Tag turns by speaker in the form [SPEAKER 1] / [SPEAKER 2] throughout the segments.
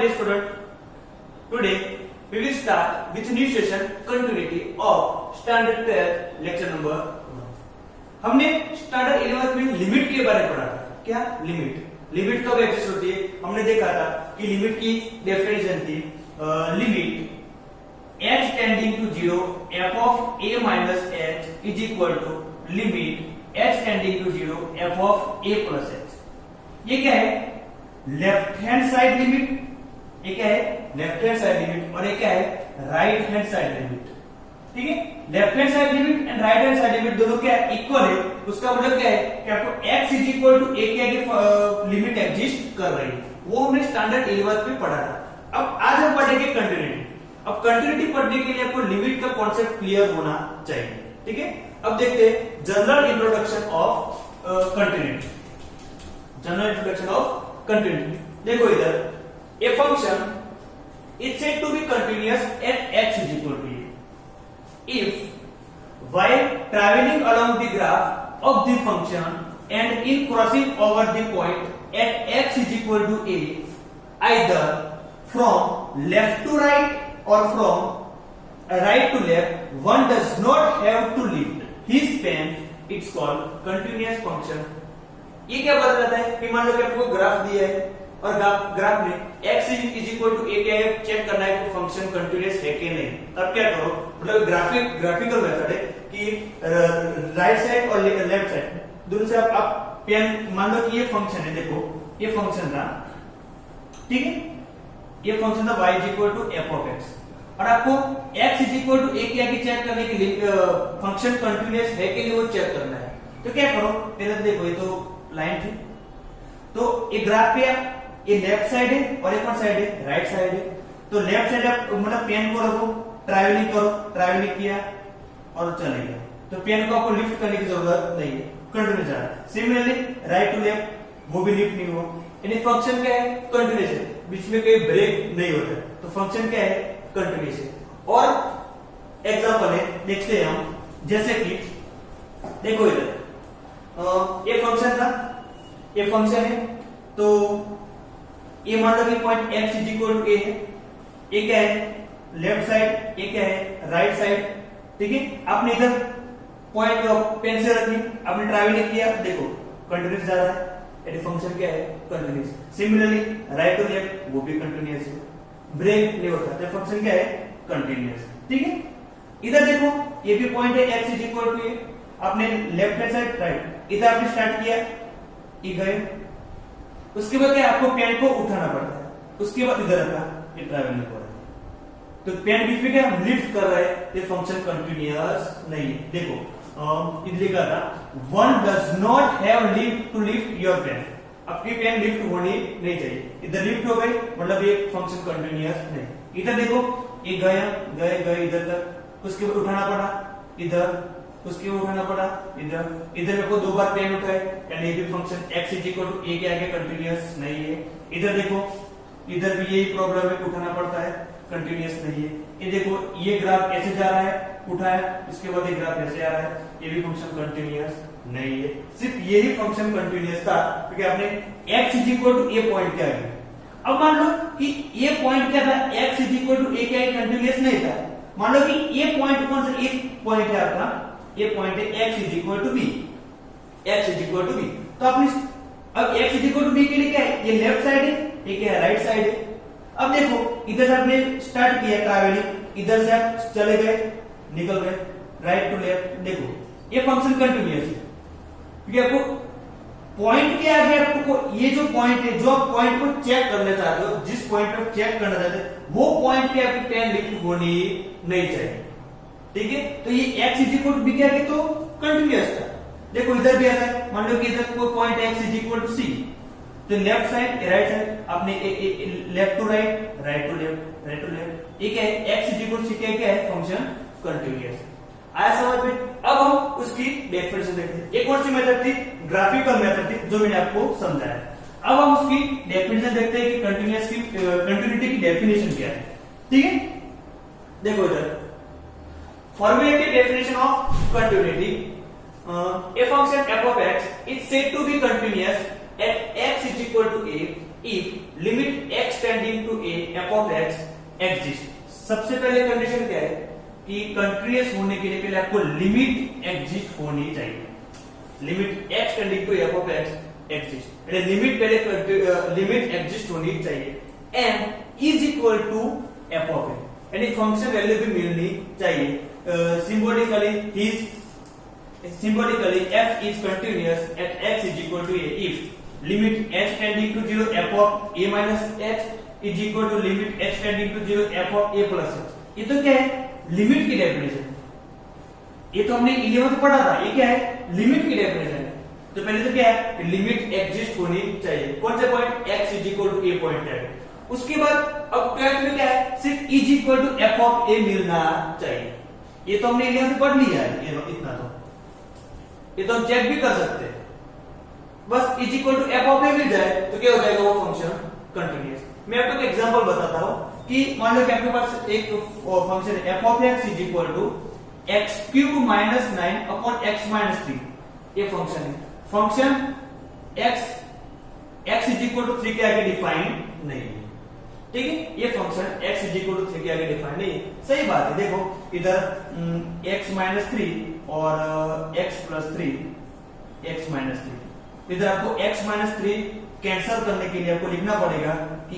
[SPEAKER 1] dear student, today we will start with new session continuity of standard 12 lecture number 1. हमने standard 11 में limit के बारे में पढ़ा था. क्या लिमिट कब एग्जिस्ट होती है? हमने देखा था कि लिमिट की डेफिनेशन थी limit h tending to 0 f of a minus h is equal to limit h tending to 0 f of a plus h. ये क्या है? Left hand side limit. ये क्या है? Left hand side limit. और ये क्या है? Right hand side limit. ठीक है, left hand side limit and right hand side limit दोनों क्या है? इक्वल है. उसका मतलब क्या है कि आपको x is equal to a के आगे लिमिट एग्जिस्ट कर रही है. वो हमने स्टैंडर्ड 11 में पढ़ा था. अब आज हम पढ़ेंगे कंटिन्यूटी. अब कंटिन्यूटी पढ़ने के लिए आपको लिमिट का कॉन्सेप्ट क्लियर होना चाहिए. ठीक है, अब देखते हैं general introduction of continuity. General introduction of continuity. देखो इधर a function is said to be continuous at x is equal to a if while traveling along the graph of the function and in crossing over the point at x is equal to a, either from left to right or from right to left, one does not have to lift his pen. It's called continuous function. ये क्या बता रहा है कि मान लो कि आपको ग्राफ दिया है और ग्राफ में x is equal to a क्या है चेक करना है कि फंक्शन कंटीन्यूअस है कि नहीं. तब क्या करो, मतलब ग्राफिकल मेथड है कि राइट साइड और लेफ्ट साइड दोनों से आप पेन मान लो कि ये फंक्शन है. देखो ये फंक्शन था, ठीक है, ये फंक्शन था y is equal to f of x और आपको x is equal to a के आगे चेक करने के लिए फंक्शन कंटीन्यूअस है कि नहीं वो चेक करना है. तो क्या करो, पहले देखो ये तो लाइन थी, तो ये ग्राफ पे ये लेफ्ट साइड है और एक और साइड है राइट साइड है. तो लेफ्ट साइड आप मतलब पेन को रखो, ट्रैवलिंग करो, ट्रैवलिंग किया और चले गए. तो पेन को आपको लिफ्ट करने की जरूरत नहीं है, कंटिन्यूअस जा रहा है. सिमिलरली राइट टू लेफ्ट वो भी लिफ्ट नहीं हुआ. यानी फंक्शन क्या है? कंटिन्यूअस है, बीच में कोई ब्रेक नहीं होता. तो फंक्शन क्या है? कंटिन्यूअस है. और एग्जांपल है देखते हैं हम, जैसे कि देखो इधर ये फंक्शन था, ये फंक्शन है. तो ये मान लो कि point x is equal to a है. ये क्या है? Left side. ये क्या है? Right side. ठीक है, आपने इधर पॉइंट पेन से रखी, आपने ट्रैवलिंग किया, देखो कंटिन्यूअस जा रहा है. ये फंक्शन क्या है? Continuous. Similarly right to left वो भी कंटिन्यूअस है, ब्रेक नहीं होता. तो फंक्शन क्या है? कंटिन्यूअस. ठीक है, इधर देखो ये भी पॉइंट है x is equal to a. आपने लेफ्ट हैंड साइड राइट, इधर आपने स्टार्ट किया, ये गए, उसके बाद क्या आपको पेन को उठाना पड़ता है, उसके बाद इधर रखा, ये ट्रैवलिंग हो रहा है. तो पेन बीच में क्या लिफ्ट कर रहा है, ये फंक्शन कंटिन्यूअस नहीं है. देखो इधर लिखा था one does not have lift to lift your pen. आपकी पेन लिफ्ट होनी नहीं चाहिए. इधर लिफ्ट हो गई मतलब ये फंक्शन कंटिन्यूअस नहीं. इधर देखो ये गया गए इधर तक, उसके बाद उठाना पड़ा इधर, उसके उठाना पड़ा इधर, इधर मेरे को दो बार पेन उठाए, यानी ये भी function x is equal to a के आगे कंटिन्यूअस नहीं है. इधर देखो इधर भी यही प्रॉब्लम है, उठाना पड़ता है, कंटिन्यूअस नहीं है. ये देखो ये ग्राफ ऐसे जा रहा है, उठाया, उसके बाद ये ग्राफ ऐसे आ रहा है, ये भी फंक्शन कंटिन्यूअस नहीं है. सिर्फ यही फंक्शन कंटिन्यूअस था क्योंकि आपने x is equal to a point के आगे. अब मान लो कि ये पॉइंट क्या था? x is equal to a के आगे कंटिन्यूअस नहीं था. मान लो कि ये पॉइंट कौन सा? एक पॉइंट है आपका, ये पॉइंट है x is equal to b. x is equal to b. तो आपने अब x is equal to b के लिए क्या है? ये लेफ्ट साइड है, ये क्या है? राइट साइड है. अब देखो इधर से आपने स्टार्ट किया ट्रैवलिंग, इधर से आप चले गए, निकल गए राइट टू लेफ्ट. देखो ये फंक्शन कंटिन्यूअस है क्योंकि आपको पॉइंट के आगे आपको ये जो पॉइंट है, जो आप पॉइंट को चेक करना चाहते हो, जिस पॉइंट पर चेक करना चाहते हो वो पॉइंट पे आपकी पेन लिफ्ट होनी नहीं चाहिए. ठीक है, तो ये x is equal to b के आगे तो कंटिन्यूअस था. देखो इधर भी ऐसा है, मान लो कि इधर कोई पॉइंट है x is equal to c, तो लेफ्ट साइड राइट साइड आपने left to right, right to left, right to left. ये क्या है? x is equal to c क्या है? Function continuous. आया समझ में? अब हम उसकी डेफिनेशन देखते हैं. एक और सी मेथड थी, ग्राफिकल मेथड थी, जो मैंने आपको समझाया. अब हम उसकी डेफिनेशन देखते हैं कि कंटिन्यूअस की कंटिन्यूटी की डेफिनेशन क्या है. ठीक है, देखो इधर formulated definition of continuity. A function f of x is said to be continuous at x is equal to a if limit x tending to a f of x exist. सबसे पहले condition क्या है कि continuous होने के लिए पहले आपको लिमिट एग्जिस्ट होनी चाहिए। Limit x tending to f of x exist, limit पहले लिमिट एग्जिस्ट होनी चाहिए and is equal to f of x, यानी फंक्शन वैल्यू भी मिलनी चाहिए। Symbolically f is continuous at x is equal to a if limit h tending to 0 f of a minus h is equal to limit h tending to 0 f of a plus h। ये तो क्या है, limit की definition. ये तो हमने 11th में पढ़ा था, ये क्या है, लिमिट की डेफिनेशन है। तो पहले तो क्या है, लिमिट एग्जिस्ट होनी चाहिए। कौन से point, x is equal to a point है। उसके बाद अब 12th में क्या है, सिर्फ is equal to f of a मिलना चाहिए। ये तो हमने 11th में पढ़ लिया है, ये इतना तो ये तो हम चेक भी कर सकते हैं। बस is equal to f of a मिल जाए तो क्या हो जाएगा, वो फंक्शन कंटीन्यूअस। मैं आपको एक एग्जांपल बताता हूं कि मान लो कि आपके पास एक फंक्शन है f of x is equal to x cube minus 9 upon x minus 3। ये फंक्शन है, function x is equal to 3 के आगे डिफाइन नहीं है, ठीक है। ये function x is equal to 3 के आगे डिफाइन नहीं है, सही बात है। देखो इधर x माइनस 3 और x प्लस 3, x माइनस 3, इधर आपको x माइनस 3 कैंसिल करने के लिए आपको लिखना पड़ेगा कि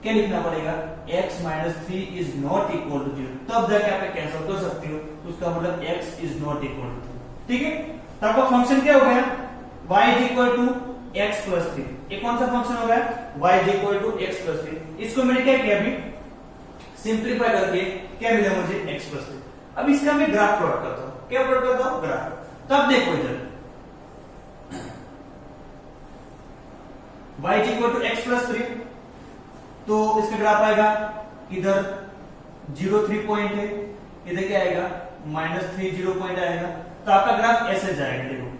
[SPEAKER 1] क्या लिखना पड़ेगा, x minus 3 is not equal to 0, तब जाके आप कैंसिल कर सकते हो। उसका मतलब x is not equal to 3, ठीक है। तो आपका फंक्शन क्या हो गया, y is equal to x plus 3। ये कौन सा फंक्शन हो गया, y is equal to x plus 3। इसको मैंने क्या किया, अभी सिंप्लीफाई करके क्या मिला मुझे, x प्लस 3। अब इसका मैं ग्राफ प्लॉट करता हूं, क्या प्लॉट करता हूं, ग्राफ। तब देखो इधर y is equal to x plus 3, तो इसका ग्राफ आएगा, इधर 0 3 पॉइंट है, इधर क्या आएगा -3 0 पॉइंट आएगा। तो आपका ग्राफ ऐसे जाएगा, देखो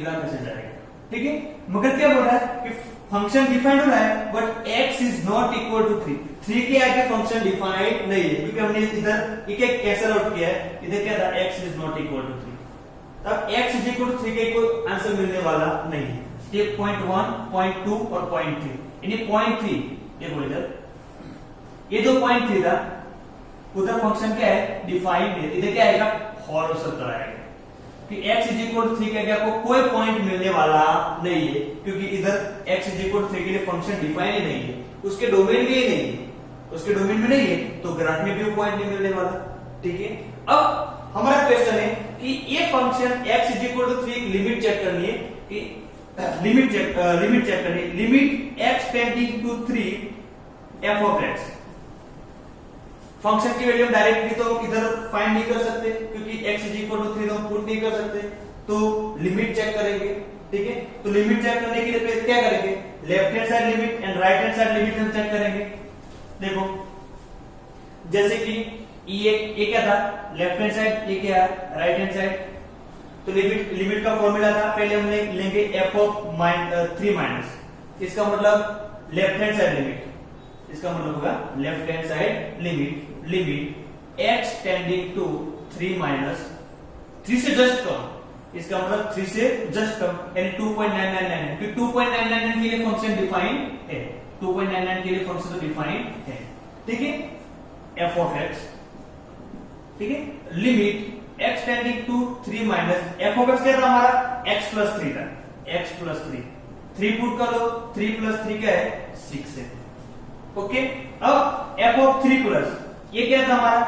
[SPEAKER 1] ग्राफ ऐसे जाएगा, ठीक है। मगर क्या बोल रहा है कि फंक्शन डिफाइंड हो रहा है but x is not equal to 3 के आगे फंक्शन डिफाइंड नहीं है, क्योंकि हमने इधर एक कैंसिल आउट किया है। इधर क्या था, x is not equal to 3, तब x इज इक्वल टू 3 के कोई आंसर मिलने वाला नहीं है। ये पॉइंट 1 पॉइंट 2 और पॉइंट 3, यानी पॉइंट 3 देखो इधर ये जो पॉइंट 3 था उधर फंक्शन क्या है, डिफाइंड है। इधर क्या आएगा, हॉलो सर्कल आएगा कि x इज इक्वल टू 3 के आगे आपको कोई पॉइंट मिलने वाला नहीं है, क्योंकि इधर x इज इक्वल टू 3 के लिए फंक्शन डिफाइन ही नहीं है, उसके डोमेन में ही नहीं है, उसके डोमेन में नहीं है, तो ग्राफ में भी वो पॉइंट नहीं मिलने वाला, ठीक है। अब हमारा क्वेश्चन है कि ये function x is equal to 3 की लिमिट चेक करनी है, कि लिमिट चेक करनी है, limit x tending to 3 f of x। Function की वैल्यू डायरेक्टली तो इधर फाइंड नहीं कर सकते, क्योंकि x इज इक्वल टू 3 तो पुट नहीं कर सकते, तो लिमिट चेक करेंगे, ठीक है। तो लिमिट चेक करने के लिए क्या करेंगे, left hand side limit and right hand side limit हम चेक करेंगे। देखो जैसे कि ये क्या था, लेफ्ट हैंड साइड, ये क्या है राइट हैंड साइड। तो लिमिट का फॉर्मूला था, पहले हमने लेंगे f ऑफ 3 माइनस, इसका मतलब लेफ्ट हैंड साइड लिमिट, इसका मतलब होगा left hand side limit x tending to 3 minus 3 से जस्ट कम, इसका मतलब 3 से जस्ट कम, यानी 2.999, क्योंकि 2.999 के लिए फंक्शन डिफाइन है, 2.99 के लिए फंक्शन तो डिफाइन है, ठीक है। f ऑफ x, ठीक है, limit x tending to 3 minus f of x क्या था हमारा, x प्लस 3 था, x प्लस 3 पुट कर लो, 3 प्लस 3 क्या है 6 है, ओके। अब f ऑफ 3 प्लस ये क्या था हमारा,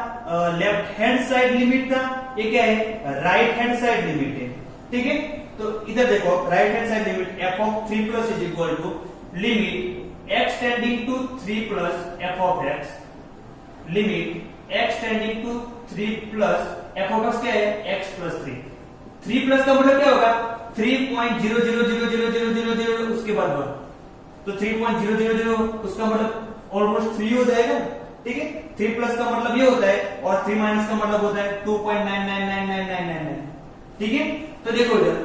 [SPEAKER 1] लेफ्ट हैंड साइड लिमिट था, ये क्या है राइट हैंड साइड लिमिट है, ठीक है। तो इधर देखो right hand side limit f of 3 plus is equal to limit x tending to 3 plus f of x, limit x tending to 3 plus f of x क्या है x प्लस 3 प्लस का मतलब क्या होगा 3.0000000 उसके बाद 1, तो 3.000 उसका मतलब ऑलमोस्ट 3 हो जाएगा, ठीक है। 3 प्लस का मतलब ये होता है और 3 माइनस का मतलब होता है 2.999999, ठीक है। तो देखो इधर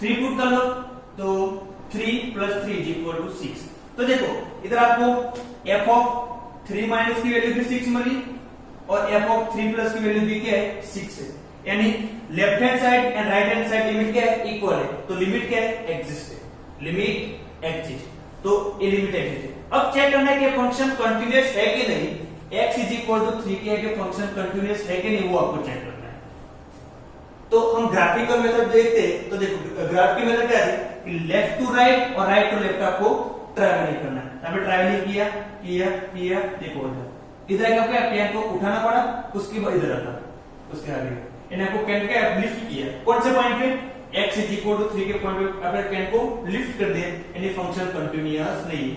[SPEAKER 1] 3 पुट कर लो, तो 3 प्लस 3 इज इक्वल टू 6। तो देखो इधर आपको f ऑफ 3 माइनस की वैल्यू भी 6 मिली और f ऑफ 3 प्लस की वैल्यू भी क्या है 6 है, यानी left hand side and right hand side limit क्या है इक्वल है, तो लिमिट क्या है एग्जिस्ट है, लिमिट एग्जिस्ट। तो ये लिमिट एग्जिस्ट है। अब चेक करना है कि फंक्शन कंटिन्यूअस है कि नहीं, x इज इक्वल टू 3 के कि फंक्शन कंटिन्यूअस है कि नहीं, वो आपको चेक करना है। तो हम ग्राफिकल मेथड देखते हैं, तो देखो ग्राफ की मेथड क्या है कि लेफ्ट टू राइट और राइट टू लेफ्ट आपको ट्रैवलिंग करना है। अभी ट्रैवलिंग किया किया किया, देखो इधर क्या किया, पेन को उठाना पड़ा, उसके बाद इधर रखा, उसके आगे इन्हें आपको पेन का लिफ्ट किया, कौन से पॉइंट पे, x इज इक्वल टू 3 के पॉइंट पे आपने पेन को लिफ्ट कर दिया, यानी फंक्शन कंटिन्यूअस नहीं।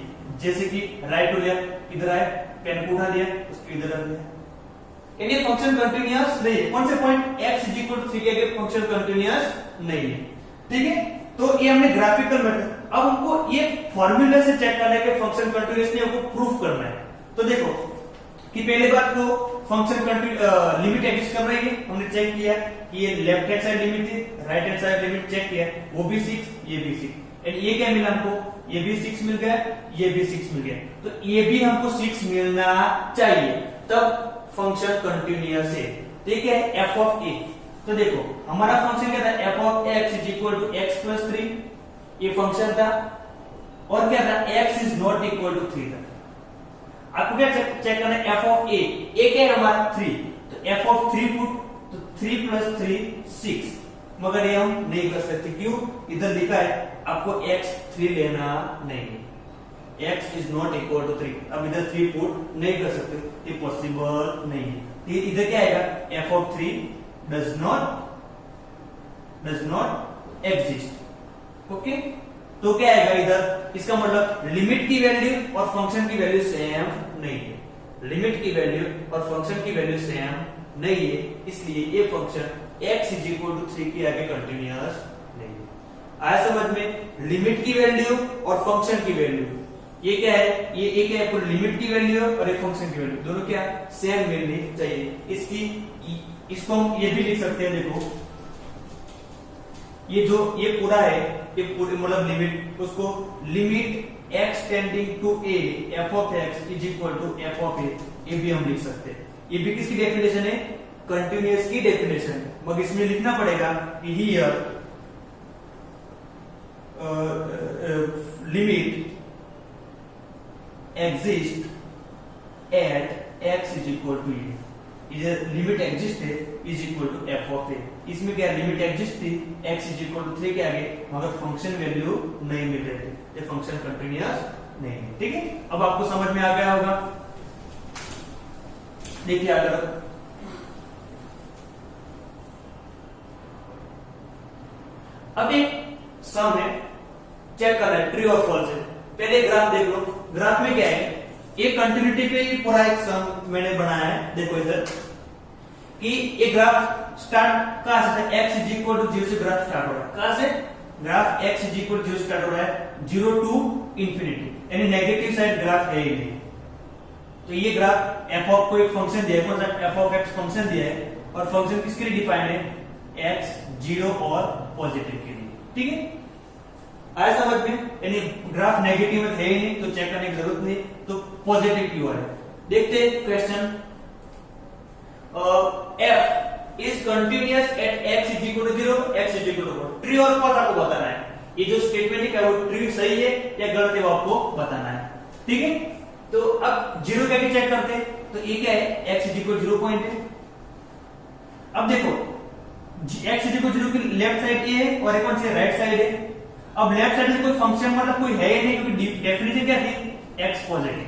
[SPEAKER 1] जैसे कि राइट टू लेफ्ट, इधर आए पेन को उठा दिया, उसको इधर रख दिया, यानी फंक्शन कंटिन्यूअस नहीं है। कौन से point, x is equal to 3 के फंक्शन कंटिन्यूअस नहीं है। ठीक है, तो ये हमने ग्राफिकल मेथड। अब हमको ये फॉर्मूले से चेक करना है कि फंक्शन कंटिन्यूअस नहीं, हमको प्रूफ करना है। तो देखो कि पहले बात तो फंक्शन लिमिट एग्जिस्ट कर रही है, हमने चेक किया कि ये लेफ्ट हैंड साइड लिमिट थी, right hand side limit check किया, वो भी 6, ये भी 6, एंड ये क्या मिला हमको, ये भी 6 मिल गया, ये भी 6 मिल गया, तो ये भी हमको 6 मिलना चाहिए, तब फंक्शन कंटिन्यूअस है। तो ये क्या है, f ऑफ a। तो देखो हमारा फंक्शन क्या था, f of x is equal to x plus 3, ये फंक्शन था, और क्या था, x is not equal to 3 था। आपको क्या चेक करना है, f ऑफ a, a क्या है हमारा 3, तो f ऑफ 3 पुट, तो 3 प्लस 3 6, मगर ये हम नहीं कर सकते, क्यों, इधर लिखा है आपको x 3 लेना नहीं है, x is not equal to 3, अब इधर 3 पुट नहीं कर सकते, ये पॉसिबल नहीं है। तो इधर क्या आएगा, f of 3 does not exist. Okay, तो क्या आएगा इधर, इसका मतलब लिमिट की वैल्यू और फंक्शन की वैल्यू सेम नहीं है, लिमिट की वैल्यू और फंक्शन की वैल्यू सेम नहीं है, इसलिए ये function x is equal to 3 के आगे कंटिन्यूअस नहीं है। आया समझ में, लिमिट की वैल्यू और फंक्शन की वैल्यू, ये क्या है, ये क्या है, लिमिट की वैल्यू और एक फंक्शन की वैल्यू दोनों क्या सेम मिलनी चाहिए। इसको हम ये भी लिख सकते हैं, देखो ये जो ये पूरा है, ये पूरे मतलब लिमिट, उसको limit x tending to a f of x is equal to f of a, ये भी हम लिख सकते हैं। ये भी किसकी डेफिनेशन है, कंटिन्यूअस की डेफिनेशन, मगर इसमें लिखना पड़ेगा कि here limit exist at x is equal to a, इधर लिमिट एग्जिस्ट है is equal to f of a, इसमें क्या लिमिट एग्जिस्ट थी x इज इक्वल टू 3 के आगे, मगर फंक्शन वैल्यू नहीं मिल रही थी, ये फंक्शन कंटिन्यूअस नहीं है। ठीक है, अब आपको समझ में आ गया होगा। देखिए अगर अब एक सम है, चेक करना है ट्रू और फॉल्स है। पहले ग्राफ देख लो, ग्राफ में क्या है, एक कंटिन्यूटी पे पूरा एक सम मैंने बनाया है। देखो इधर कि ये ग्राफ स्टार्ट कहां से था, x इज इक्वल टू 0 से ग्राफ स्टार्ट हो रहा है, कहां से, graph x is equal to 0 start हो रहा है, 0 टू इंफिनिटी, यानी नेगेटिव साइड ग्राफ है ही नहीं। तो ये ग्राफ f ऑफ को एक फंक्शन दिया है, कौन सा, f ऑफ x फंक्शन दिया है, और फंक्शन किसके लिए डिफाइन है, x 0 और पॉजिटिव के लिए। ठीक है, आया समझ में, यानी ग्राफ नेगेटिव में है ही नहीं, तो चेक करने की जरूरत नहीं, तो पॉजिटिव की ओर है। देखते हैं question, f is continuous at x is equal to 0, x is equal to 4। True और फॉल्स आपको बताना है, ये जो स्टेटमेंट है क्या वो ट्रू सही है या गलत है वो आपको बताना है। ठीक है, तो अब 0 क्या चेक करते हैं, तो ये क्या है, x इज इक्वल 0 पॉइंट है। अब देखो x इज इक्वल 0 की लेफ्ट साइड ये है और एक कौन सी राइट साइड है। अब लेफ्ट साइड में कोई फंक्शन मतलब कोई है ही नहीं, क्योंकि डेफिनेशन क्या थी, x पॉजिटिव।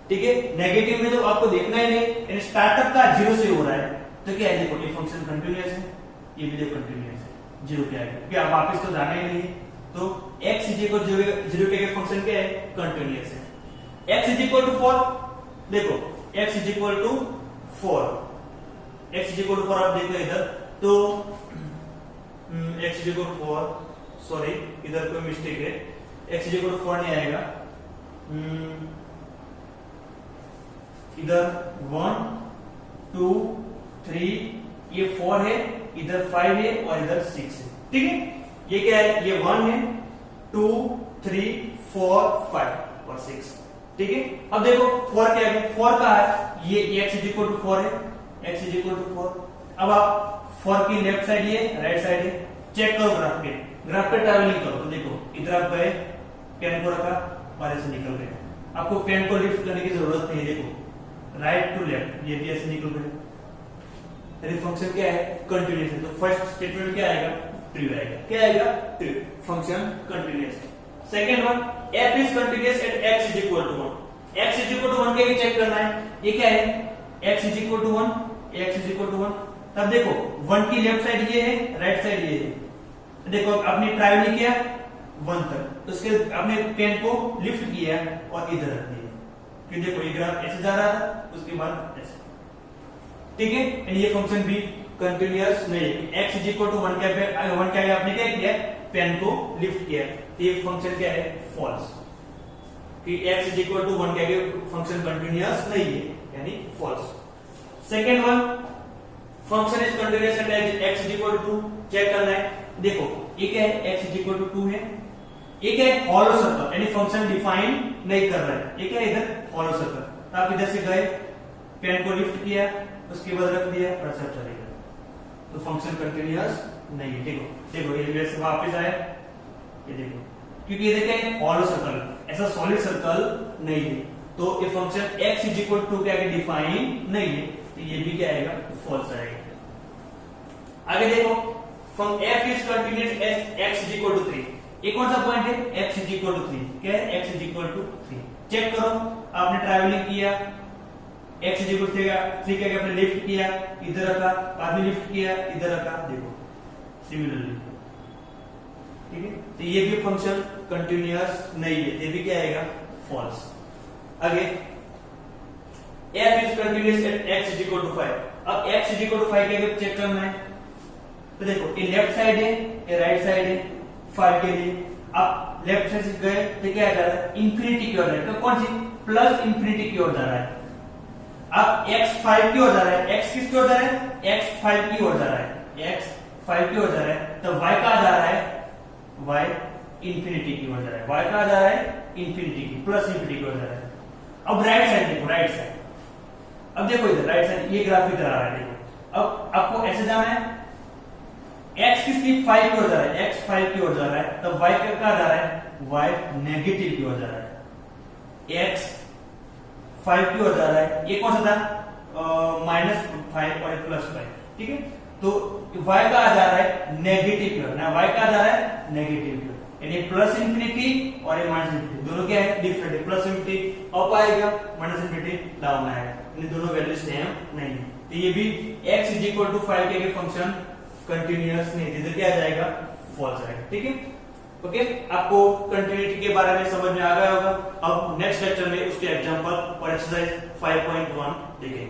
[SPEAKER 1] ठीक है, नेगेटिव में तो आपको देखना ही नहीं, स्टार्टअप का 0 से हो रहा है, तो क्या है, देखो ये फंक्शन कंटिन्यूअस है, ये भी देखो कंटिन्यूअस है, 0 क्या है, क्योंकि आप वापस तो जाना ही नहीं है, तो x इज इक्वल 0 के फंक्शन क्या है, कंटिन्यूअस है। x इज इक्वल टू 4, देखो x is equal to 4, x is equal to 4 आप देखो इधर, तो x is equal to 4, sorry इधर कोई मिस्टेक है, x इज इक्वल टू 4 नहीं आएगा, इधर 1 2 3 ये 4 है, इधर 5 है और इधर 6 है। ठीक है, ये क्या है, ये 1 है, 2 3 4 5 और 6। ठीक है, अब देखो 4 क्या है, 4 का है, ये x इज इक्वल टू 4 है, x इज इक्वल टू 4। अब आप 4 की लेफ्ट साइड ये राइट साइड है, चेक करो ग्राफ पे ट्रैवलिंग करो, तो देखो इधर आप गए, पेन को रखा और ऐसे निकल गया। आपको पेन को लिफ्ट करने की जरूरत नहीं है, देखो राइट टू लेफ्ट ये भी ऐसे निकल गया। यदि फंक्शन क्या है, कंटिन्यूअस है, तो फर्स्ट स्टेटमेंट क्या आएगा, ट्रू आएगा। क्या आएगा, ट्रू, फंक्शन कंटिन्यूअस है। Second one, f is continuous at x is equal to 1। x is equal to 1 के चेक करना है, ये क्या है, x is equal to 1, x is equal to 1। तब देखो 1 की लेफ्ट साइड ये है, राइट साइड ये है। देखो आपने ट्राई किया 1 तक, तो उसके आपने पेन को लिफ्ट किया और इधर रख दिया, कि देखो ये ग्राफ ऐसे जा रहा था, उसके बाद ऐसे, ठीक है। यानी ये फंक्शन भी कंटिन्यूअस नहीं है। x इज इक्वल टू 1 क्या आपने क्या किया, पेन को लिफ्ट किया, तो ये फंक्शन क्या है, फॉल्स, कि x इज इक्वल टू 1 क्या है, फंक्शन कंटिन्यूअस नहीं है, यानी false. Second one, function is continuous at x is equal to 2, check करना है। देखो ये क्या है, x इज इक्वल टू 2 है, ये क्या है, हॉलो सर्कल, यानी फंक्शन डिफाइन नहीं कर रहा है। ये क्या है, इधर हॉलो सर्कल, आप इधर से गए, पेन को लिफ्ट किया, उसके बाद रख दिया और सब चलेगा, तो फंक्शन कंटिन्यूअस नहीं है। देखो देखो ये वैसे वापस आया, ये देखो, क्योंकि ये देखिए हॉलो सर्कल, ऐसा सॉलिड सर्कल नहीं है, तो ये function x is equal to क्या डिफाइन नहीं है, तो ये भी क्या आएगा, फॉल्स आएगा। आगे देखो, from f is continuous at x is equal to 3, ये कौन सा पॉइंट है, x इज इक्वल टू 3, क्या है, x is equal to 3। Check करो, आपने ट्रैवलिंग किया, x इज इक्वल टू 3 क्या आपने लिफ्ट किया, इधर रखा, बाद में लिफ्ट किया, इधर रखा, देखो सिमिलरली, ठीक है। तो ये भी फंक्शन कंटिन्यूअस नहीं है, ये भी क्या आएगा, फॉल्स। आगे f is continuous at x is equal to 5। अब x इज इक्वल टू 5 के चेक करना है, तो देखो ये लेफ्ट साइड है, ये राइट साइड है 5 के लिए। अब लेफ्ट साइड से गए तो क्या जा रहा है, इंफिनिटी की ओर जा रहा है, तो कौन सी, प्लस इंफिनिटी की ओर जा रहा है। अब x 5 की ओर जा रहा है, x किसकी ओर जा रहा है, x 5 की ओर जा रहा है, x 5 की ओर जा रहा है, तो y कहां जा रहा है, y इंफिनिटी की ओर जा रहा है, y कहां जा रहा है, इंफिनिटी की, प्लस इंफिनिटी की ओर जा रहा है। अब राइट साइड देखो, राइट साइड, अब देखो इधर राइट साइड ये ग्राफ की तरह आ रहा है, देखो अब आपको ऐसे जाना है, x किसकी 5 की ओर जा रहा है, x 5 की ओर जा रहा है, तो y कहां जा रहा है, y नेगेटिव की ओर जा रहा है, x 5 की ओर जा रहा है, ये कौन सा था, -5 और +5, ठीक है। तो y कहां जा रहा है, नेगेटिव की ओर, ना y कहां जा रहा है, नेगेटिव की ओर, यानी प्लस इंफिनिटी और ये माइनस इंफिनिटी, दोनों क्या है, डिफरेंट है। प्लस इंफिनिटी अप आएगा, माइनस इंफिनिटी डाउन आएगा, इन दोनों वैल्यू सेम नहीं है, तो ये भी x इज इक्वल टू 5 के फंक्शन कंटिन्यूअस नहीं, इधर क्या आ जाएगा, फॉल्स आएगा, ठीक है। ओके, आपको कंटिन्यूटी के बारे में समझ में आ गया होगा। अब नेक्स्ट लेक्चर में उसके एग्जांपल और एक्सरसाइज 5.1 देखेंगे।